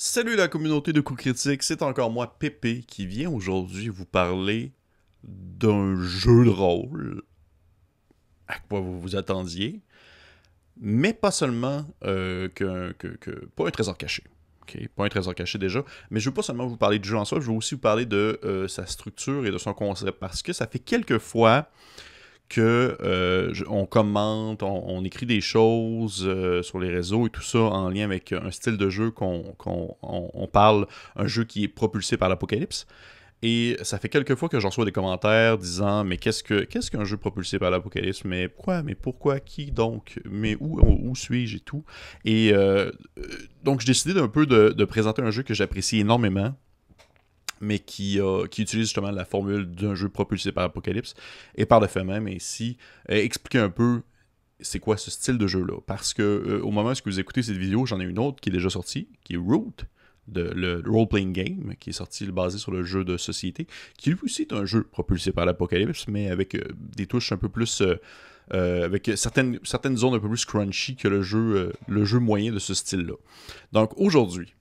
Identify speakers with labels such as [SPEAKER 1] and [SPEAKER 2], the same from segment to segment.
[SPEAKER 1] Salut la communauté de coups critiques, c'est encore moi Pépé qui vient aujourd'hui vous parler d'un jeu de rôle à quoi vous vous attendiez, mais pas seulement pas un trésor caché. Ok, pas un trésor caché déjà, mais je veux pas seulement vous parler du jeu en soi, je veux aussi vous parler de sa structure et de son concept, parce que ça fait quelques fois que on commente, on écrit des choses sur les réseaux et tout ça en lien avec un style de jeu qu'on parle, un jeu qui est propulsé par l'apocalypse. Et ça fait quelques fois que j'en reçois des commentaires disant mais qu'est-ce qu'un jeu propulsé par l'apocalypse, mais pourquoi, qui donc, mais où suis-je et tout. Et donc j'ai décidé d'un peu de présenter un jeu que j'apprécie énormément, mais qui utilise justement la formule d'un jeu propulsé par Apocalypse, et par le fait même ainsi expliquer un peu c'est quoi ce style de jeu-là. Parce que au moment où vous écoutez cette vidéo, j'en ai une autre qui est déjà sortie, qui est Root, le role-playing game, qui est sorti basé sur le jeu de société, qui lui aussi est un jeu propulsé par l'Apocalypse, mais avec des touches un peu plus... avec certaines zones un peu plus crunchy que le jeu moyen de ce style-là. Donc aujourd'hui,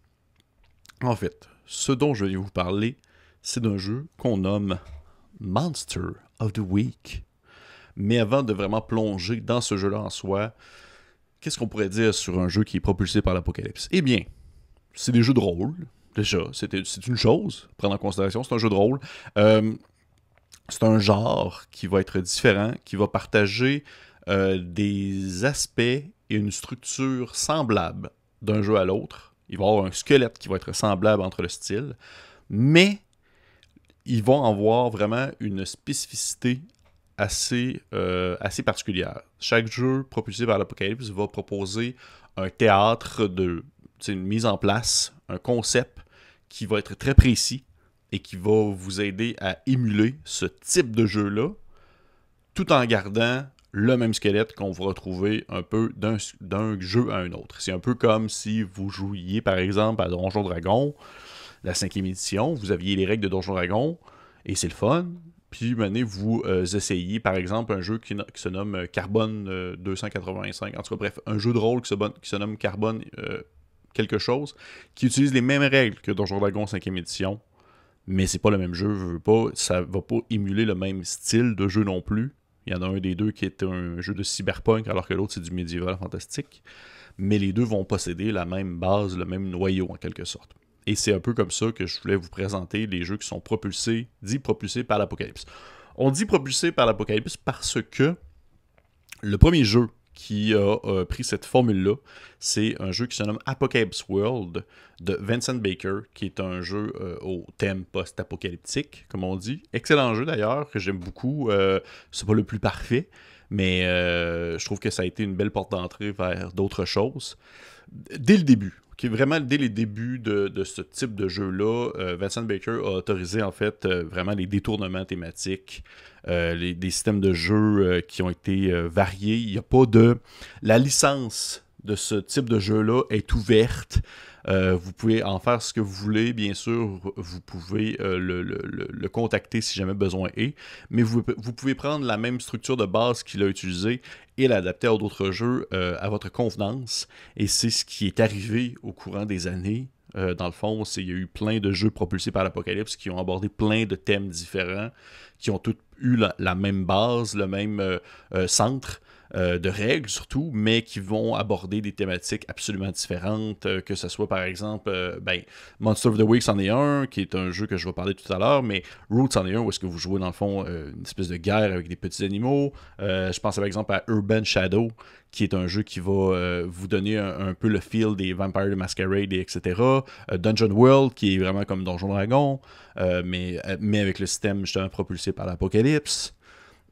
[SPEAKER 1] en fait, ce dont je vais vous parler, c'est d'un jeu qu'on nomme Monster of the Week. Mais avant de vraiment plonger dans ce jeu-là en soi, qu'est-ce qu'on pourrait dire sur un jeu qui est propulsé par l'apocalypse? Eh bien, c'est des jeux de rôle. Déjà, c'est une chose, prendre en considération, c'est un jeu de rôle. Euh, c'est un genre qui va être différent, qui va partager des aspects et une structure semblable d'un jeu à l'autre. Il va y avoir un squelette qui va être semblable entre le style, mais ils vont avoir vraiment une spécificité assez particulière. Chaque jeu propulsé par l'Apocalypse va proposer un théâtre une mise en place, un concept qui va être très précis et qui va vous aider à émuler ce type de jeu-là, tout en gardant le même squelette qu'on va retrouver un peu d'un jeu à un autre. C'est un peu comme si vous jouiez, par exemple, à Donjon Dragon, la 5e édition, vous aviez les règles de Donjon Dragon, et c'est le fun. Puis maintenant, vous essayez, par exemple, un jeu qui se nomme Carbone 285. En tout cas, bref, un jeu de rôle qui se nomme Carbone quelque chose, qui utilise les mêmes règles que Donjon Dragon 5e édition, mais c'est pas le même jeu, ça va pas émuler le même style de jeu non plus. Il y en a un des deux qui est un jeu de cyberpunk, alors que l'autre c'est du médiéval fantastique. Mais les deux vont posséder la même base, le même noyau en quelque sorte. Et c'est un peu comme ça que je voulais vous présenter les jeux qui sont dits propulsés par l'Apocalypse. On dit propulsés par l'Apocalypse parce que le premier jeu qui a pris cette formule-là, c'est un jeu qui se nomme Apocalypse World de Vincent Baker, qui est un jeu au thème post-apocalyptique, comme on dit. Excellent jeu d'ailleurs, que j'aime beaucoup. C'est pas le plus parfait, mais je trouve que ça a été une belle porte d'entrée vers d'autres choses. Dès le début, vraiment dès les débuts de ce type de jeu-là, Vincent Baker a autorisé en fait vraiment les détournements thématiques, des systèmes de jeu qui ont été variés. Il n'y a pas de... La licence de ce type de jeu-là est ouverte. Vous pouvez en faire ce que vous voulez, bien sûr, vous pouvez le contacter si jamais besoin est, mais vous pouvez prendre la même structure de base qu'il a utilisée et l'adapter à d'autres jeux à votre convenance, et c'est ce qui est arrivé au courant des années. Dans le fond, il y a eu plein de jeux propulsés par l'Apocalypse qui ont abordé plein de thèmes différents, qui ont tous eu la même base, le même centre, de règles surtout, mais qui vont aborder des thématiques absolument différentes, que ce soit par exemple, Monster of the Week c'en est un, qui est un jeu que je vais parler tout à l'heure, mais Roots c'en est un où est-ce que vous jouez dans le fond une espèce de guerre avec des petits animaux. Je pense par exemple à Urban Shadow, qui est un jeu qui va vous donner un peu le feel des Vampire the Masquerade, etc. Dungeon World, qui est vraiment comme Donjon Dragon, mais avec le système justement propulsé par l'Apocalypse.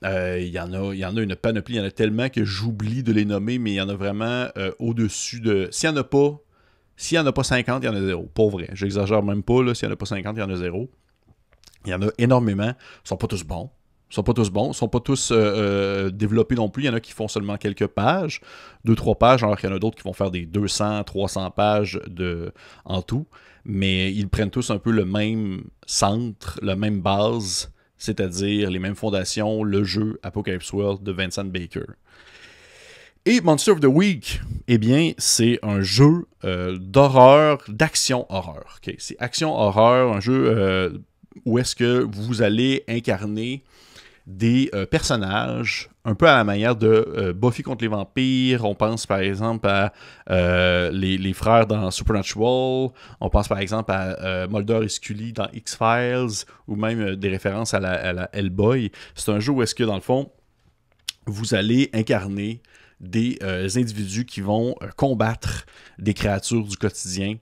[SPEAKER 1] Il y en a une panoplie, il y en a tellement que j'oublie de les nommer, mais il y en a vraiment au-dessus de... S'il n'y en a pas 50, il y en a zéro. Pour vrai, j'exagère même pas, là, s'il n'y en a pas 50, il y en a zéro. Il y en a énormément. Ils sont pas tous bons. Ils sont pas tous bons. Ils sont pas tous développés non plus. Il y en a qui font seulement quelques pages, 2-3 pages, alors qu'il y en a d'autres qui vont faire des 200-300 pages en tout. Mais ils prennent tous un peu le même centre, la même base, c'est-à-dire les mêmes fondations, le jeu Apocalypse World de Vincent Baker. Et Monster of the Week, eh bien, c'est un jeu d'horreur, d'action-horreur. Okay? C'est action-horreur, un jeu où est-ce que vous allez incarner des personnages un peu à la manière de Buffy contre les vampires. On pense par exemple à les frères dans Supernatural. On pense par exemple à Mulder et Scully dans X-Files, ou même des références à la Hellboy. C'est un jeu où est-ce que, dans le fond, vous allez incarner des individus qui vont combattre des créatures du quotidien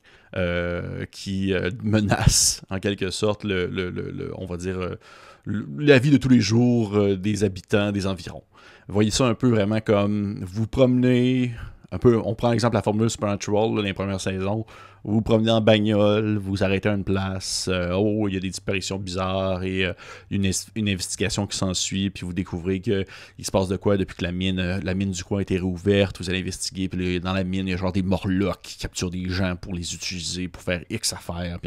[SPEAKER 1] qui menacent en quelque sorte on va dire la vie de tous les jours des habitants des environs. Vous voyez ça un peu vraiment comme vous promenez un peu, on prend l'exemple de la formule Supernatural dans les premières saisons. Vous vous promenez en bagnole, vous arrêtez à une place, il y a des disparitions bizarres et une investigation qui s'ensuit, puis vous découvrez qu'il se passe de quoi depuis que la mine du coin a été réouverte. Vous allez investiguer, puis dans la mine, il y a genre des morlocks qui capturent des gens pour les utiliser, pour faire X affaires.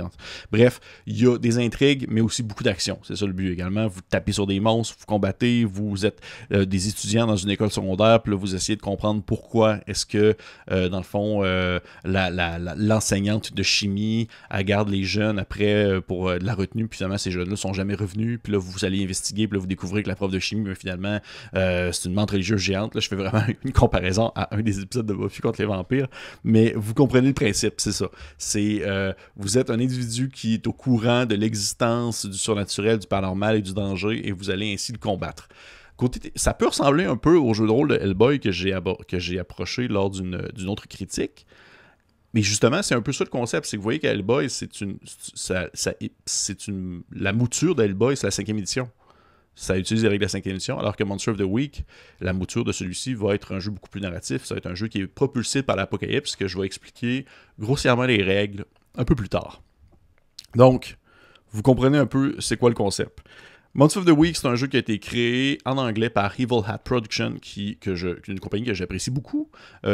[SPEAKER 1] Bref, il y a des intrigues, mais aussi beaucoup d'actions. C'est ça le but également. Vous tapez sur des monstres, vous combattez, vous êtes des étudiants dans une école secondaire, puis là, vous essayez de comprendre pourquoi est-ce que, dans le fond, l'enseignante de chimie, elle garde les jeunes après pour de la retenue, puis finalement ces jeunes-là sont jamais revenus, puis là vous allez investiguer, puis là vous découvrez que la prof de chimie, mais finalement c'est une menthe religieuse géante. Là je fais vraiment une comparaison à un des épisodes de Buffy contre les vampires, mais vous comprenez le principe, c'est ça. C'est vous êtes un individu qui est au courant de l'existence du surnaturel, du paranormal et du danger, et vous allez ainsi le combattre. Ça peut ressembler un peu au jeu de rôle de Hellboy que j'ai approché lors d'une autre critique. Mais justement, c'est un peu ça le concept. C'est que vous voyez qu'Hellboy, la mouture d'Hellboy, c'est la 5e édition. Ça utilise les règles de la 5e édition, alors que Monster of the Week, la mouture de celui-ci va être un jeu beaucoup plus narratif. Ça va être un jeu qui est propulsé par l'Apocalypse, que je vais expliquer grossièrement les règles un peu plus tard. Donc, vous comprenez un peu c'est quoi le concept. Monster of the Week, c'est un jeu qui a été créé en anglais par Evil Hat Production, qui est une compagnie que j'apprécie beaucoup,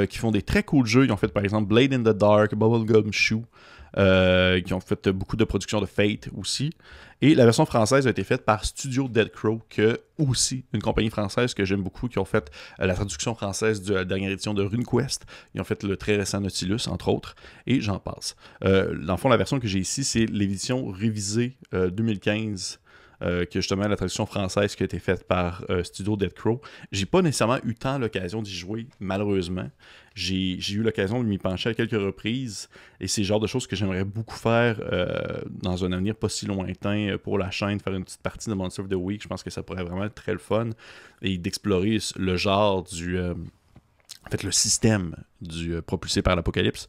[SPEAKER 1] qui font des très cool jeux. Ils ont fait par exemple Blade in the Dark, Bubblegum Shoe, qui ont fait beaucoup de productions de Fate aussi. Et la version française a été faite par Studio Dead Crow, que aussi une compagnie française que j'aime beaucoup, qui ont fait la traduction française de la dernière édition de RuneQuest. Ils ont fait le très récent Nautilus, entre autres, et j'en passe. Dans le fond, la version que j'ai ici, c'est l'édition révisée 2015. Que justement la traduction française qui a été faite par Studio Dead Crow. J'ai pas nécessairement eu tant l'occasion d'y jouer, malheureusement. J'ai eu l'occasion de m'y pencher à quelques reprises, et c'est le genre de choses que j'aimerais beaucoup faire dans un avenir pas si lointain pour la chaîne, faire une petite partie de Monster of the Week. Je pense que ça pourrait vraiment être très le fun, et d'explorer le genre le système propulsé par l'Apocalypse.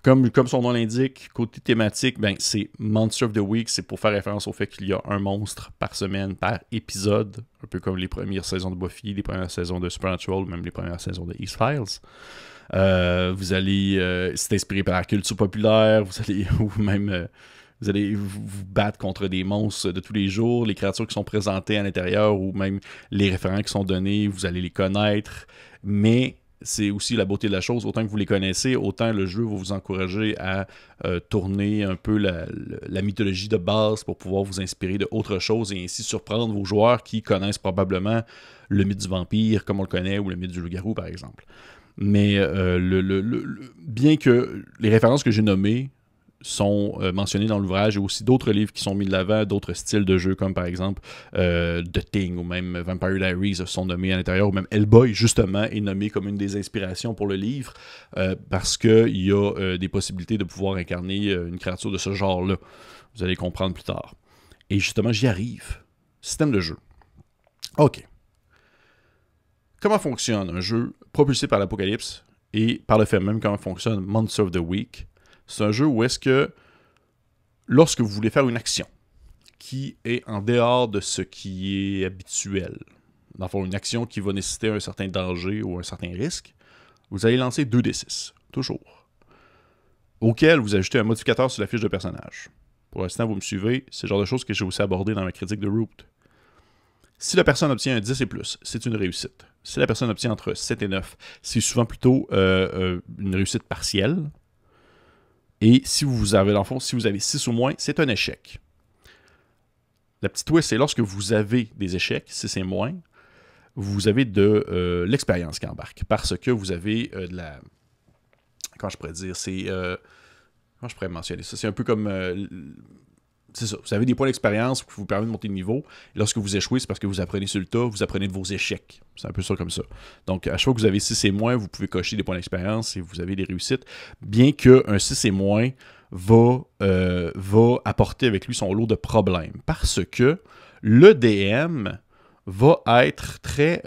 [SPEAKER 1] Comme son nom l'indique, côté thématique, c'est Monster of the Week, c'est pour faire référence au fait qu'il y a un monstre par semaine, par épisode, un peu comme les premières saisons de Buffy, les premières saisons de Supernatural, même les premières saisons de X-Files. Vous allez, c'est inspiré par la culture populaire, vous allez vous battre contre des monstres de tous les jours, les créatures qui sont présentées à l'intérieur, ou même les référents qui sont donnés, vous allez les connaître, mais c'est aussi la beauté de la chose. Autant que vous les connaissez, autant le jeu va vous encourager à tourner un peu la mythologie de base pour pouvoir vous inspirer de autre chose et ainsi surprendre vos joueurs qui connaissent probablement le mythe du vampire comme on le connaît, ou le mythe du loup-garou par exemple. Mais bien que les références que j'ai nommées sont mentionnés dans l'ouvrage, et aussi d'autres livres qui sont mis de l'avant, d'autres styles de jeu, comme par exemple The Thing, ou même Vampire Diaries sont nommés à l'intérieur, ou même Hellboy, justement, est nommé comme une des inspirations pour le livre, parce qu'il y a des possibilités de pouvoir incarner une créature de ce genre-là. Vous allez comprendre plus tard. Et justement, j'y arrive. Système de jeu. OK. Comment fonctionne un jeu propulsé par l'Apocalypse, et par le fait même comment fonctionne Monster of the Week? C'est un jeu où est-ce que, lorsque vous voulez faire une action qui est en dehors de ce qui est habituel, dans le fond, une action qui va nécessiter un certain danger ou un certain risque, vous allez lancer 2d6, toujours, auquel vous ajoutez un modificateur sur la fiche de personnage. Pour l'instant, vous me suivez, c'est le genre de choses que j'ai aussi abordé dans ma critique de Root. Si la personne obtient un 10 et plus, c'est une réussite. Si la personne obtient entre 7 et 9, c'est souvent plutôt une réussite partielle. Et si vous avez, dans le fond, si vous avez 6 ou moins, c'est un échec. La petite twist, c'est lorsque vous avez des échecs, 6 et moins, vous avez de l'expérience qui embarque. Parce que vous avez de la... Comment je pourrais dire? C'est... comment je pourrais mentionner ça? C'est un peu comme... c'est ça. Vous avez des points d'expérience qui vous permettent de monter de niveau. Et lorsque vous échouez, c'est parce que vous apprenez sur le tas, vous apprenez de vos échecs. C'est un peu ça comme ça. Donc, à chaque fois que vous avez 6 et moins, vous pouvez cocher des points d'expérience et vous avez des réussites. Bien qu'un 6 et moins va apporter avec lui son lot de problèmes. Parce que le DM va être très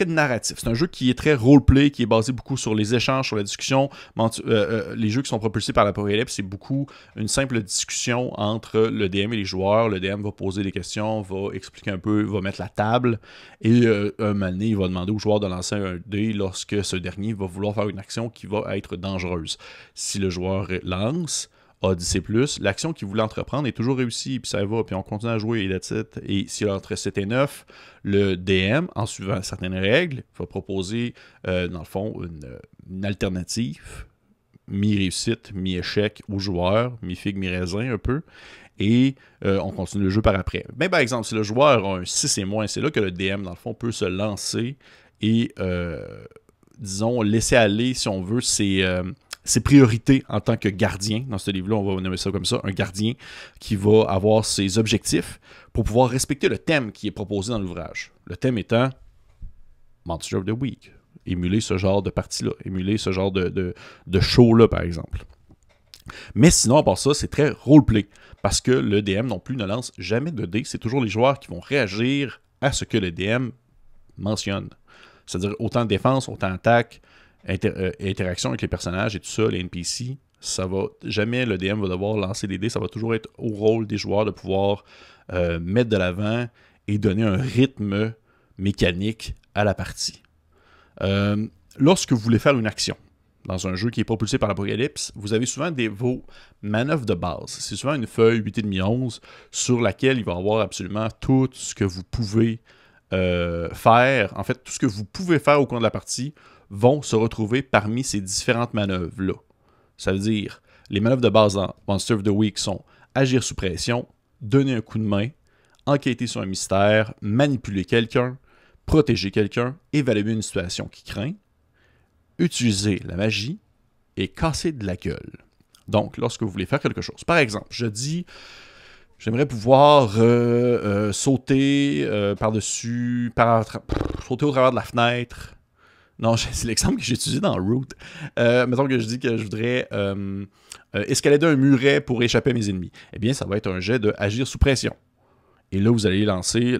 [SPEAKER 1] narratif. C'est un jeu qui est très roleplay, qui est basé beaucoup sur les échanges, sur la discussion. Les jeux qui sont propulsés par l'Apocalypse, c'est beaucoup une simple discussion entre le DM et les joueurs. Le DM va poser des questions, va expliquer un peu, va mettre la table, et un moment donné, il va demander au joueur de lancer un dé lorsque ce dernier va vouloir faire une action qui va être dangereuse. Si le joueur lance, a 10 et plus, l'action qu'il voulait entreprendre est toujours réussie, puis ça va, puis on continue à jouer, et that's it. Et s'il est entre 7 et 9, le DM, en suivant certaines règles, va proposer, dans le fond, une alternative, mi-réussite, mi-échec aux joueurs, mi-figue, mi-raisin un peu, et on continue le jeu par après. Mais par exemple, si le joueur a un 6 et moins, c'est là que le DM, dans le fond, peut se lancer et, disons, laisser aller, si on veut, ses priorités en tant que gardien. Dans ce livre-là, on va nommer ça comme ça, un gardien qui va avoir ses objectifs pour pouvoir respecter le thème qui est proposé dans l'ouvrage. Le thème étant Monster of the Week. Émuler ce genre de partie-là, émuler ce genre de show-là, par exemple. Mais sinon, à part ça, c'est très roleplay, parce que le DM non plus ne lance jamais de dés. C'est toujours les joueurs qui vont réagir à ce que le DM mentionne. C'est-à-dire autant de défense, autant d'attaque, interaction avec les personnages et tout ça, les NPC, ça va jamais le DM va devoir lancer des dés, ça va toujours être au rôle des joueurs de pouvoir mettre de l'avant et donner un rythme mécanique à la partie. Lorsque vous voulez faire une action dans un jeu qui est propulsé par l'Apocalypse, vous avez souvent vos manœuvres de base. C'est souvent une feuille 8,5-11 sur laquelle il va y avoir absolument tout ce que vous pouvez faire. En fait, tout ce que vous pouvez faire au cours de la partie vont se retrouver parmi ces différentes manœuvres-là. Ça veut dire, les manœuvres de base dans Monster of the Week sont agir sous pression, donner un coup de main, enquêter sur un mystère, manipuler quelqu'un, protéger quelqu'un, évaluer une situation qui craint, utiliser la magie et casser de la gueule. Donc, lorsque vous voulez faire quelque chose. Par exemple, je dis, j'aimerais pouvoir sauter par-dessus, sauter au travers de la fenêtre. Non, c'est l'exemple que j'ai utilisé dans Root. Mettons que je dis que je voudrais escalader un muret pour échapper à mes ennemis. Eh bien, ça va être un jet de agir sous pression. Et là, vous allez lancer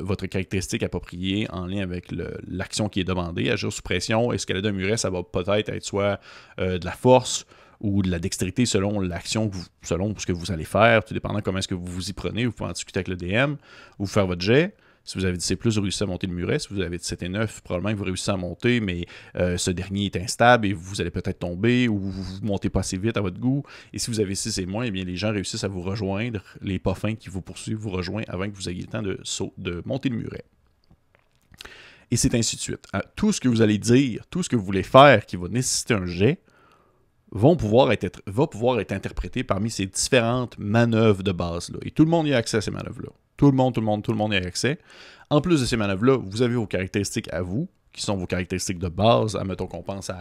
[SPEAKER 1] votre caractéristique appropriée en lien avec l'action qui est demandée. Agir sous pression, escalader un muret, ça va peut-être être soit de la force ou de la dextérité selon l'action, selon ce que vous allez faire, tout dépendant comment est-ce que vous vous y prenez. Vous pouvez en discuter avec le DM ou faire votre jet. Si vous avez dit C+, vous réussissez à monter le muret. Si vous avez dit 7 et 9, probablement que vous réussissez à monter, mais ce dernier est instable et vous allez peut-être tomber ou vous ne montez pas assez vite à votre goût. Et si vous avez 6 et moins, eh bien, les gens réussissent à vous rejoindre. Les pas fins qui vous poursuivent vous rejoignent avant que vous ayez le temps de monter le muret. Et c'est ainsi de suite. Tout ce que vous allez dire, tout ce que vous voulez faire qui va nécessiter un jet, va pouvoir être interprété parmi ces différentes manœuvres de base-là. Et tout le monde y a accès à ces manœuvres-là. Tout le monde y a accès. En plus de ces manœuvres-là, vous avez vos caractéristiques à vous, qui sont vos caractéristiques de base. Admettons qu'on pense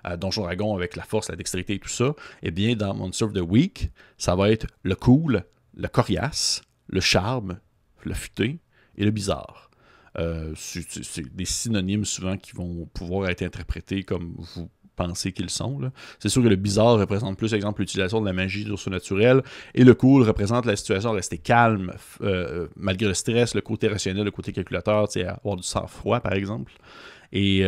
[SPEAKER 1] à Donjon Dragon avec la force, la dextérité et tout ça. Eh bien, dans Monster of the Week, ça va être le cool, le coriace, le charme, le futé et le bizarre. C'est des synonymes souvent qui vont pouvoir être interprétés comme vous pensez qu'ils sont. Là. C'est sûr que le bizarre représente plus, par exemple, l'utilisation de la magie du surnaturel, et le cool représente la situation à rester calme, malgré le stress, le côté rationnel, le côté calculateur, avoir du sang-froid, par exemple. Et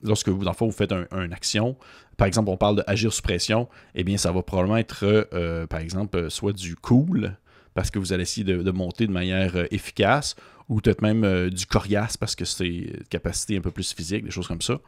[SPEAKER 1] lorsque vous, dans le fond, vous faites une action, par exemple, on parle d'agir sous pression, eh bien, ça va probablement être, par exemple, soit du cool, parce que vous allez essayer de monter de manière efficace, ou peut-être même du coriace, parce que c'est une capacité un peu plus physique, des choses comme ça.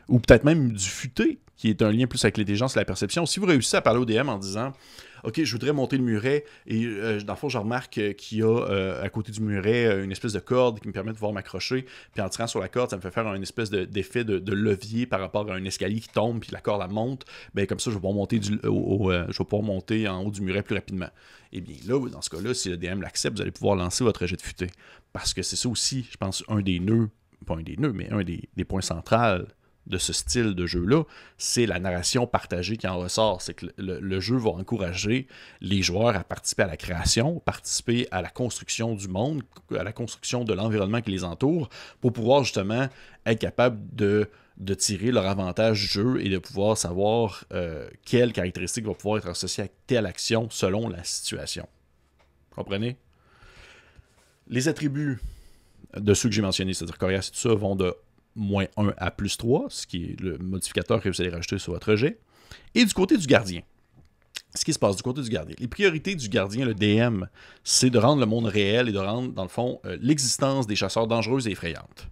[SPEAKER 1] ou peut-être même du futé, qui est un lien plus avec l'intelligence et la perception. Si vous réussissez à parler au DM en disant « Ok, je voudrais monter le muret, et dans le fond, je remarque qu'il y a à côté du muret une espèce de corde qui me permet de pouvoir m'accrocher, puis en tirant sur la corde, ça me fait faire une espèce d'effet de levier par rapport à un escalier qui tombe, puis la corde, elle monte. Ben, comme ça, je vais pouvoir monter, je vais pouvoir monter en haut du muret plus rapidement. » Et bien là, dans ce cas-là, si le DM l'accepte, vous allez pouvoir lancer votre jet de futé. Parce que c'est ça aussi, je pense, un des nœuds, pas un des nœuds, mais un des points centraux de ce style de jeu-là, c'est la narration partagée qui en ressort. C'est que le jeu va encourager les joueurs à participer à la création, participer à la construction du monde, à la construction de l'environnement qui les entoure, pour pouvoir justement être capable de tirer leur avantage du jeu et de pouvoir savoir quelles caractéristiques vont pouvoir être associées à telle action selon la situation. Comprenez? Les attributs de ceux que j'ai mentionnés, c'est-à-dire coriace et tout ça, vont de -1 à +3, ce qui est le modificateur que vous allez rajouter sur votre jet. Et du côté du gardien, ce qui se passe du côté du gardien. Les priorités du gardien, le DM, c'est de rendre le monde réel et de rendre, dans le fond, l'existence des chasseurs dangereuses et effrayantes.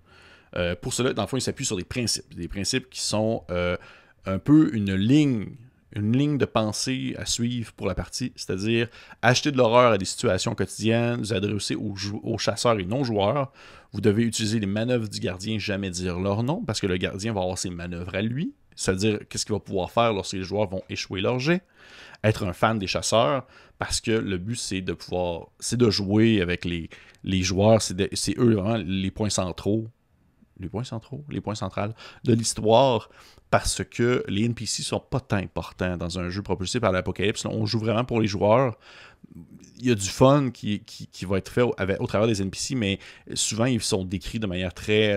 [SPEAKER 1] Pour cela, dans le fond, il s'appuie sur des principes qui sont un peu une ligne de pensée à suivre pour la partie, c'est-à-dire acheter de l'horreur à des situations quotidiennes, vous adresser aux chasseurs et non-joueurs. Vous devez utiliser les manœuvres du gardien, jamais dire leur nom, parce que le gardien va avoir ses manœuvres à lui, c'est-à-dire qu'est-ce qu'il va pouvoir faire lorsque les joueurs vont échouer leur jet. Être un fan des chasseurs, parce que le but, c'est de jouer avec les joueurs, c'est eux vraiment les points centraux. Les points centrales de l'histoire, parce que les NPC sont pas tant importants dans un jeu propulsé par l'Apocalypse. On joue vraiment pour les joueurs. Il y a du fun qui va être fait au travers des NPC, mais souvent ils sont décrits de manière très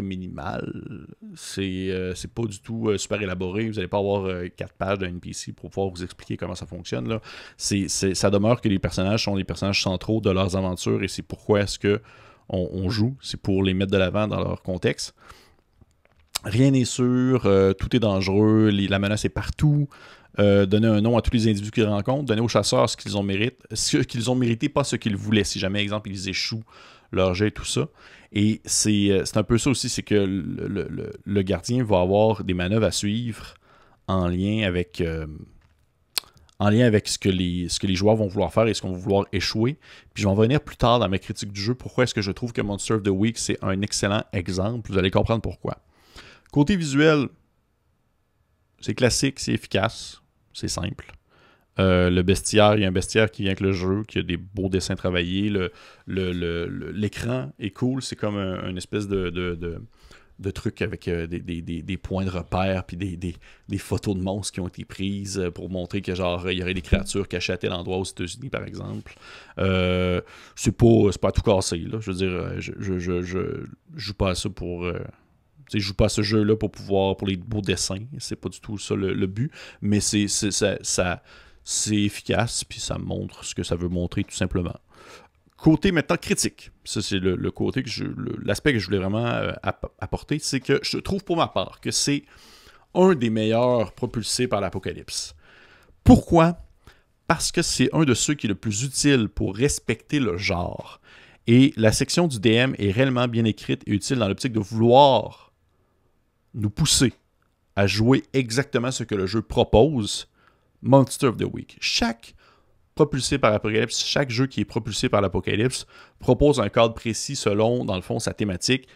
[SPEAKER 1] minimale. C'est pas du tout super élaboré. Vous n'allez pas avoir 4 pages de NPC pour pouvoir vous expliquer comment ça fonctionne. Là. Ça demeure que les personnages sont les personnages centraux de leurs aventures, et c'est pourquoi est-ce que on joue, c'est pour les mettre de l'avant dans leur contexte. Rien n'est sûr, tout est dangereux, la menace est partout. Donner un nom à tous les individus qu'ils rencontrent, donner aux chasseurs ce qu'ils ont mérité, pas ce qu'ils voulaient. Si jamais, exemple, ils échouent leur jet et tout ça. Et c'est un peu ça aussi, c'est que le gardien va avoir des manœuvres à suivre en lien avec ce que les joueurs vont vouloir faire et ce qu'on va vouloir échouer. Puis je vais en revenir plus tard dans ma critique du jeu. Pourquoi est-ce que je trouve que Monster of the Week, c'est un excellent exemple. Vous allez comprendre pourquoi. Côté visuel, c'est classique, c'est efficace, c'est simple. Le bestiaire, il y a un bestiaire qui vient avec le jeu, qui a des beaux dessins travaillés. L'écran est cool, c'est comme une espèce de trucs avec des points de repère, puis des photos de monstres qui ont été prises pour montrer que genre il y aurait des créatures cachées à tel endroit aux États-Unis, par exemple. C'est pas tout cassé, là. Je veux dire, je joue pas à ça pour... je joue pas à ce jeu-là pour les beaux dessins. C'est pas du tout ça le but. Mais c'est efficace, puis ça montre ce que ça veut montrer, tout simplement. Côté maintenant critique, ça c'est le côté l'aspect que je voulais vraiment apporter, c'est que je trouve pour ma part que c'est un des meilleurs propulsés par l'Apocalypse. Pourquoi? Parce que c'est un de ceux qui est le plus utile pour respecter le genre. Et la section du DM est réellement bien écrite et utile dans l'optique de vouloir nous pousser à jouer exactement ce que le jeu propose. Monster of the Week. Chaque jeu qui est propulsé par l'Apocalypse propose un cadre précis selon, dans le fond, sa thématique.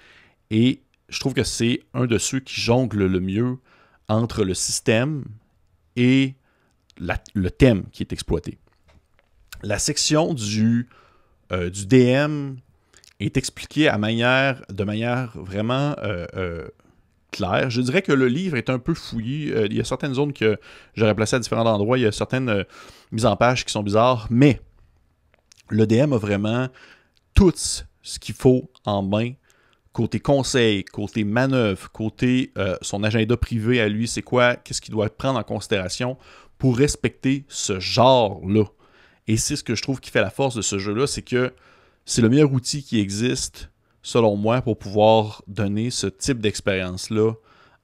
[SPEAKER 1] Et je trouve que c'est un de ceux qui jongle le mieux entre le système et le thème qui est exploité. La section du DM est expliquée de manière vraiment claire. Je dirais que le livre est un peu fouillé. Il y a certaines zones que j'aurais placées à différents endroits. Il y a certaines mises en page qui sont bizarres. Mais le DM a vraiment tout ce qu'il faut en main. Côté conseil, côté manœuvre, côté son agenda privé à lui, c'est quoi, qu'est-ce qu'il doit prendre en considération pour respecter ce genre-là. Et c'est ce que je trouve qui fait la force de ce jeu-là, c'est que c'est le meilleur outil qui existe, selon moi, pour pouvoir donner ce type d'expérience-là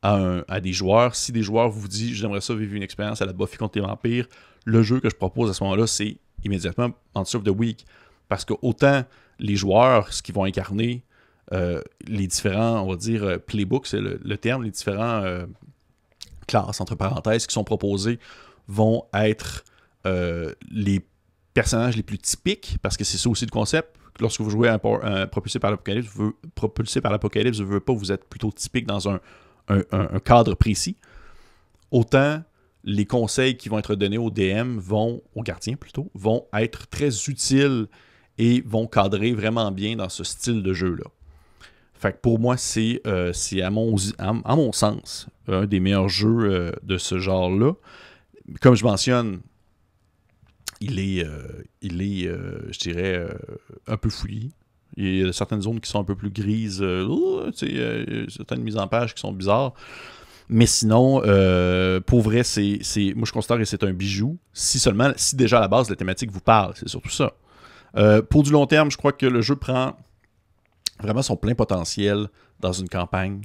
[SPEAKER 1] à des joueurs. Si des joueurs vous disent « j'aimerais ça vivre une expérience à la Buffy contre les vampires », le jeu que je propose à ce moment-là, c'est immédiatement Monster of the Week. Parce que autant les joueurs, ce qu'ils vont incarner, les différents, on va dire, playbooks, c'est le terme, les différents classes, entre parenthèses, qui sont proposées vont être les personnages les plus typiques, parce que c'est ça aussi le concept. Lorsque vous jouez un propulsé par l'Apocalypse, vous ne voulez pas, vous êtes plutôt typique dans un cadre précis. Autant les conseils qui vont être donnés au DM aux gardiens plutôt, vont être très utiles et vont cadrer vraiment bien dans ce style de jeu-là. Fait que pour moi, c'est à mon sens un des meilleurs jeux de ce genre-là. Comme je mentionne, il est je dirais, un peu fouillis. Il y a certaines zones qui sont un peu plus grises, certaines mises en page qui sont bizarres. Mais sinon, pour vrai, moi je considère que c'est un bijou. Si déjà à la base la thématique vous parle, c'est surtout ça. Pour du long terme, je crois que le jeu prend vraiment son plein potentiel dans une campagne.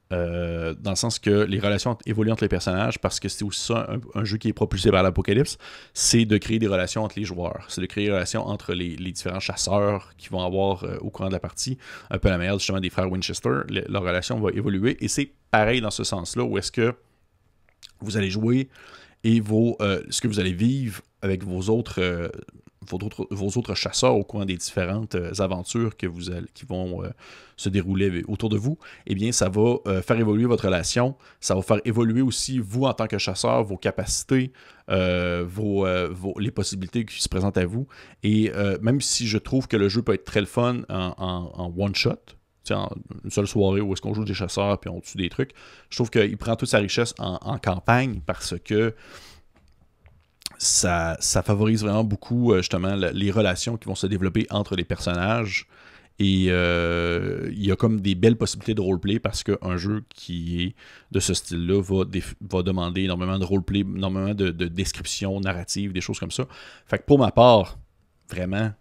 [SPEAKER 1] Dans le sens que les relations évoluent entre les personnages, parce que c'est aussi ça, un jeu qui est propulsé par l'Apocalypse, c'est de créer des relations entre les joueurs. C'est de créer des relations entre les différents chasseurs qui vont avoir au courant de la partie, un peu à la manière justement des frères Winchester. Leur relation va évoluer, et c'est pareil dans ce sens-là, où est-ce que vous allez jouer et ce que vous allez vivre avec vos autres chasseurs au courant des différentes aventures qui vont se dérouler autour de vous, eh bien, ça va faire évoluer votre relation. Ça va faire évoluer aussi, vous, en tant que chasseur, vos capacités, les possibilités qui se présentent à vous. Et même si je trouve que le jeu peut être très le fun en one-shot, une seule soirée où est-ce qu'on joue des chasseurs puis on tue des trucs, je trouve qu'il prend toute sa richesse en campagne, parce que ça favorise vraiment beaucoup justement les relations qui vont se développer entre les personnages, et il y a comme des belles possibilités de roleplay, parce qu'un jeu qui est de ce style-là va demander énormément de roleplay, énormément de description narrative, des choses comme ça. Fait que pour ma part, vraiment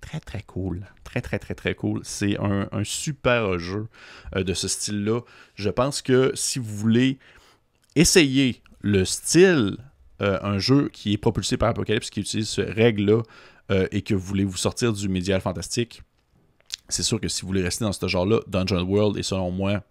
[SPEAKER 1] très très cool, très très très très cool. C'est un super jeu de ce style-là. Je pense que si vous voulez essayer le style, un jeu qui est propulsé par Apocalypse, qui utilise cette règle-là, et que vous voulez vous sortir du médiéval fantastique, c'est sûr que si vous voulez rester dans ce genre-là, Dungeon World est selon moi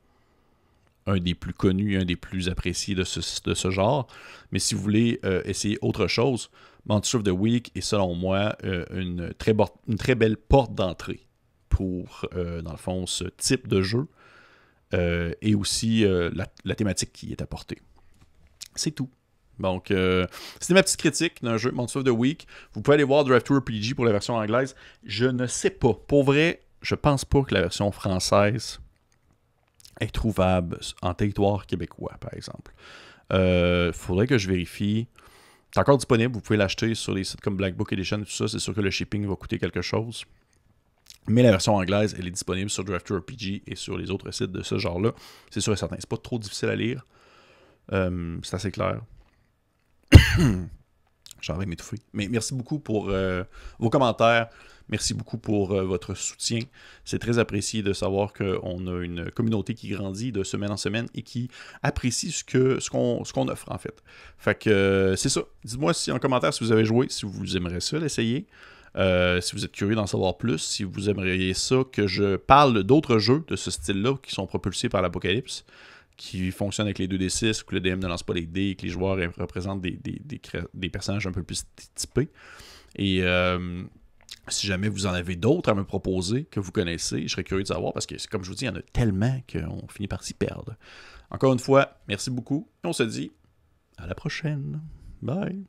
[SPEAKER 1] un des plus connus, un des plus appréciés de ce genre. Mais si vous voulez essayer autre chose, Monster of the Week est selon moi une très belle porte d'entrée pour, dans le fond, ce type de jeu, et aussi la thématique qui est apportée. C'est tout. Donc, c'était ma petite critique d'un jeu Monster of the Week. Vous pouvez aller voir Drive-Thru RPG pour la version anglaise. Je ne sais pas. Pour vrai, je pense pas que la version française est trouvable en territoire québécois, par exemple. Faudrait que je vérifie. C'est encore disponible. Vous pouvez l'acheter sur des sites comme Black Book Edition et tout ça. C'est sûr que le shipping va coûter quelque chose. Mais la version anglaise, elle est disponible sur Drive-Thru RPG et sur les autres sites de ce genre-là. C'est sûr et certain. C'est pas trop difficile à lire. C'est assez clair. J'en vais m'étouffer. Mais merci beaucoup pour vos commentaires. Merci beaucoup pour votre soutien. C'est très apprécié de savoir qu'on a une communauté qui grandit de semaine en semaine et qui apprécie ce qu'on offre, en fait. Fait que c'est ça. Dites-moi en commentaire si vous avez joué, si vous aimeriez ça, l'essayer. Si vous êtes curieux d'en savoir plus, si vous aimeriez ça, que je parle d'autres jeux de ce style-là qui sont propulsés par l'Apocalypse, qui fonctionne avec les 2d6, que le DM ne lance pas les dés, que les joueurs représentent des personnages un peu plus typés. Et si jamais vous en avez d'autres à me proposer, que vous connaissez, je serais curieux de savoir, parce que, comme je vous dis, il y en a tellement qu'on finit par s'y perdre. Encore une fois, merci beaucoup, et on se dit à la prochaine. Bye!